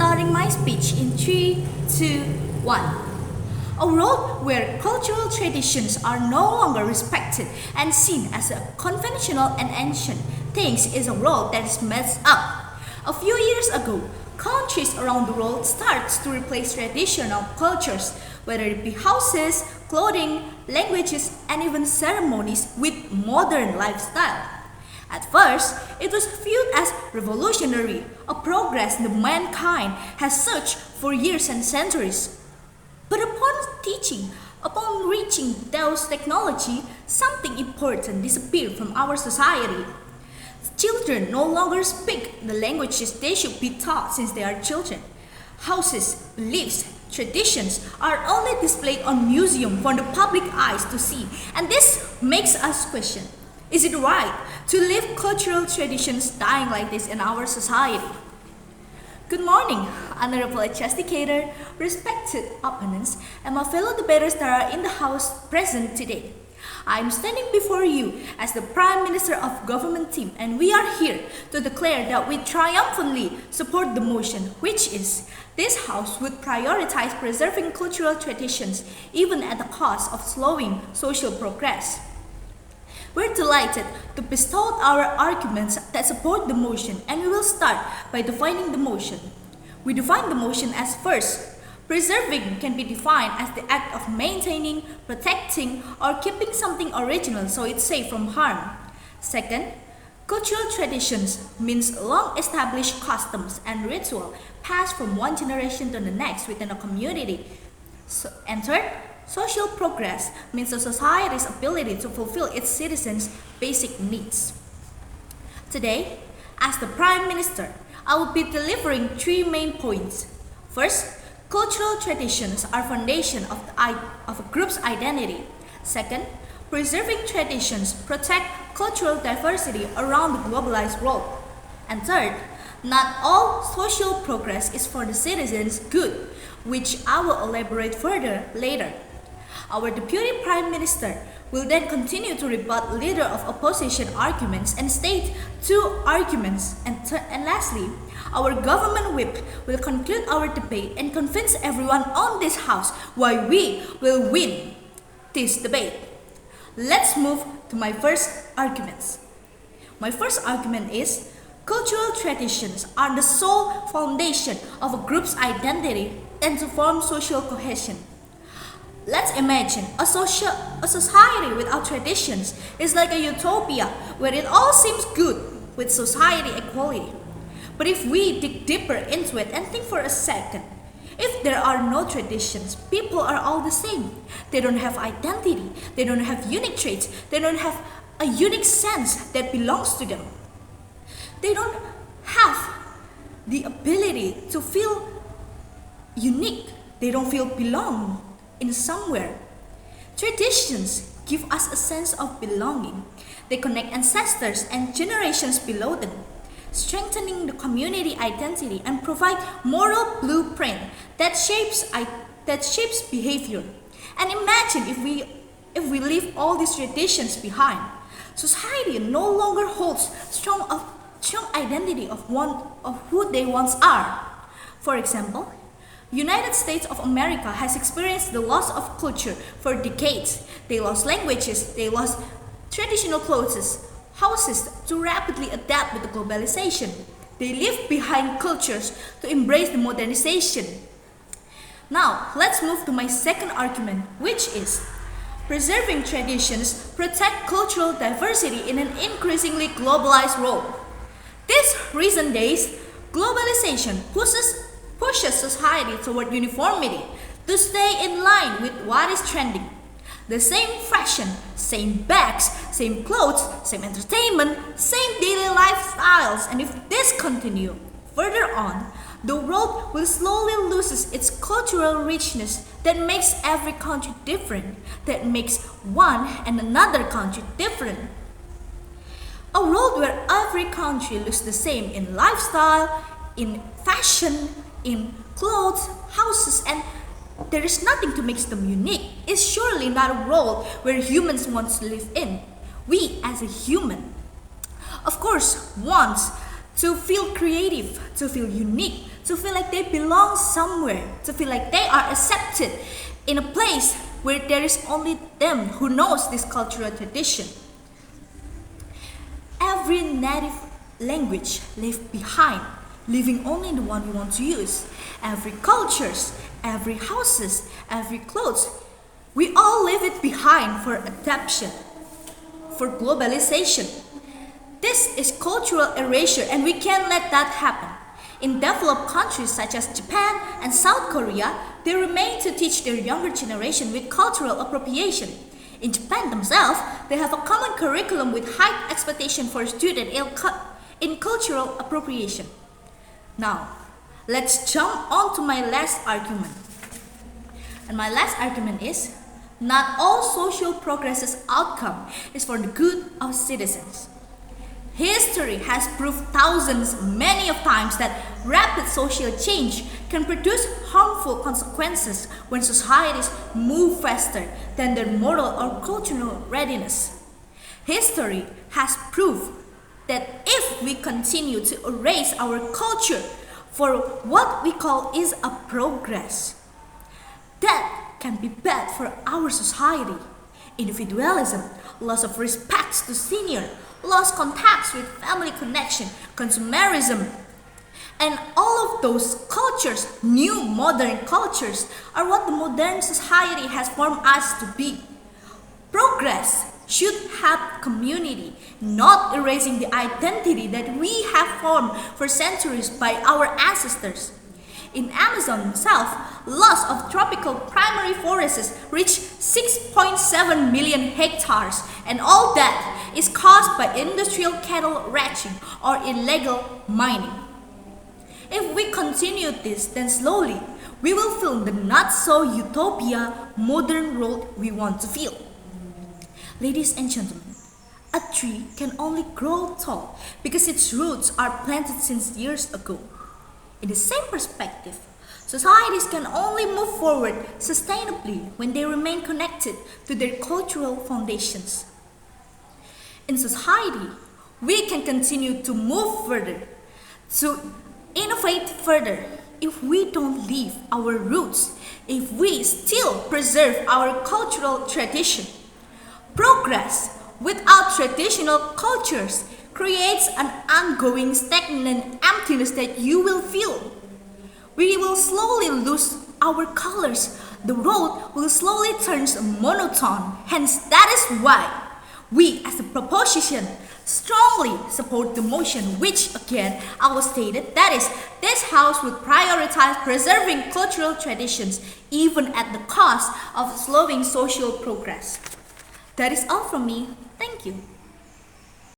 Starting my speech in 3, 2, 1. A world where cultural traditions are no longer respected and seen as conventional and ancient things is a world that is messed up. A few years ago, countries around the world started to replace traditional cultures, whether it be houses, clothing, languages, and even ceremonies, with modern lifestyle. At first, it was viewed as revolutionary, a progress that mankind has searched for years and centuries. But upon reaching those technology, something important disappeared from our society. Children no longer speak the languages they should be taught since they are children. Houses, beliefs, traditions are only displayed on museums for the public eyes to see, and this makes us question, is it right to leave cultural traditions dying like this in our society? Good morning, honorable adjudicator, respected opponents, and my fellow debaters that are in the house present today. I am standing before you as the Prime Minister of Government Team, and we are here to declare that we triumphantly support the motion, which is, this House would prioritize preserving cultural traditions even at the cost of slowing social progress. We're delighted to bestow our arguments that support the motion, and we will start by defining the motion. We define the motion as first, preserving can be defined as the act of maintaining, protecting, or keeping something original so it's safe from harm. Second, cultural traditions means long-established customs and ritual passed from one generation to the next within a community. And third, social progress means a society's ability to fulfill its citizens' basic needs. Today, as the Prime Minister, I will be delivering three main points. First, cultural traditions are foundation of a group's identity. Second, preserving traditions protect cultural diversity around the globalized world. And third, not all social progress is for the citizens' good, which I will elaborate further later. Our Deputy Prime Minister will then continue to rebut Leader of Opposition arguments and state two arguments. And lastly, our Government Whip will conclude our debate and convince everyone on this House why we will win this debate. Let's move to my first arguments. My first argument is, cultural traditions are the sole foundation of a group's identity and to form social cohesion. Let's imagine a society without traditions is like a utopia where it all seems good with society equality. But if we dig deeper into it and think for a second, if there are no traditions, people are all the same. They don't have identity, they don't have unique traits, they don't have a unique sense that belongs to them. They don't have the ability to feel unique, they don't feel belong in somewhere. Traditions give us a sense of belonging. They connect ancestors and generations below them, strengthening the community identity and provide moral blueprint that shapes behavior. And imagine if we leave all these traditions behind, society no longer holds strong identity of who they once are. For example, United States of America has experienced the loss of culture for decades. They lost languages, they lost traditional clothes, houses to rapidly adapt with the globalization. They leave behind cultures to embrace the modernization. Now, let's move to my second argument, which is, preserving traditions protect cultural diversity in an increasingly globalized world. These recent days, globalization pushes society toward uniformity to stay in line with what is trending. The same fashion, same bags, same clothes, same entertainment, same daily lifestyles. And if this continues further on, the world will slowly lose its cultural richness that makes every country different, that makes one and another country different. A world where every country looks the same in lifestyle, in fashion, in clothes, houses, and there is nothing to make them unique is surely not a world where humans want to live in. We as a human, of course, want to feel creative, to feel unique, to feel like they belong somewhere, to feel like they are accepted in a place where there is only them who knows this cultural tradition. Every native language left behind, leaving only the one we want to use. Every cultures, every houses, every clothes, we all leave it behind for adaptation, for globalization. This is cultural erasure and we can't let that happen. In developed countries such as Japan and South Korea, they remain to teach their younger generation with cultural appropriation. In Japan themselves, they have a common curriculum with high expectation for students in cultural appropriation. Now, let's jump on to my last argument. And my last argument is, not all social progress's outcome is for the good of citizens. History has proved thousands, many of times that rapid social change can produce harmful consequences when societies move faster than their moral or cultural readiness. History has proved that if we continue to erase our culture for what we call is a progress, that can be bad for our society. Individualism, loss of respect to senior, lost contacts with family connection, consumerism, and all of those cultures, new modern cultures, are what the modern society has formed us to be. Progress should have community, not erasing the identity that we have formed for centuries by our ancestors. In Amazon itself, loss of tropical primary forests reached 6.7 million hectares, and all that is caused by industrial cattle ranching or illegal mining. If we continue this, then slowly we will feel the not so utopia modern world we want to feel. Ladies and gentlemen, a tree can only grow tall because its roots are planted since years ago. In the same perspective, societies can only move forward sustainably when they remain connected to their cultural foundations. In society, we can continue to move further, to innovate further, if we don't leave our roots, if we still preserve our cultural tradition. Progress without traditional cultures creates an ongoing stagnant emptiness that you will feel. We will slowly lose our colors. The road will slowly turn monotone. Hence, that is why we as a proposition strongly support the motion, which again I will state it, that is, this house would prioritize preserving cultural traditions even at the cost of slowing social progress. That is all from me. Thank you.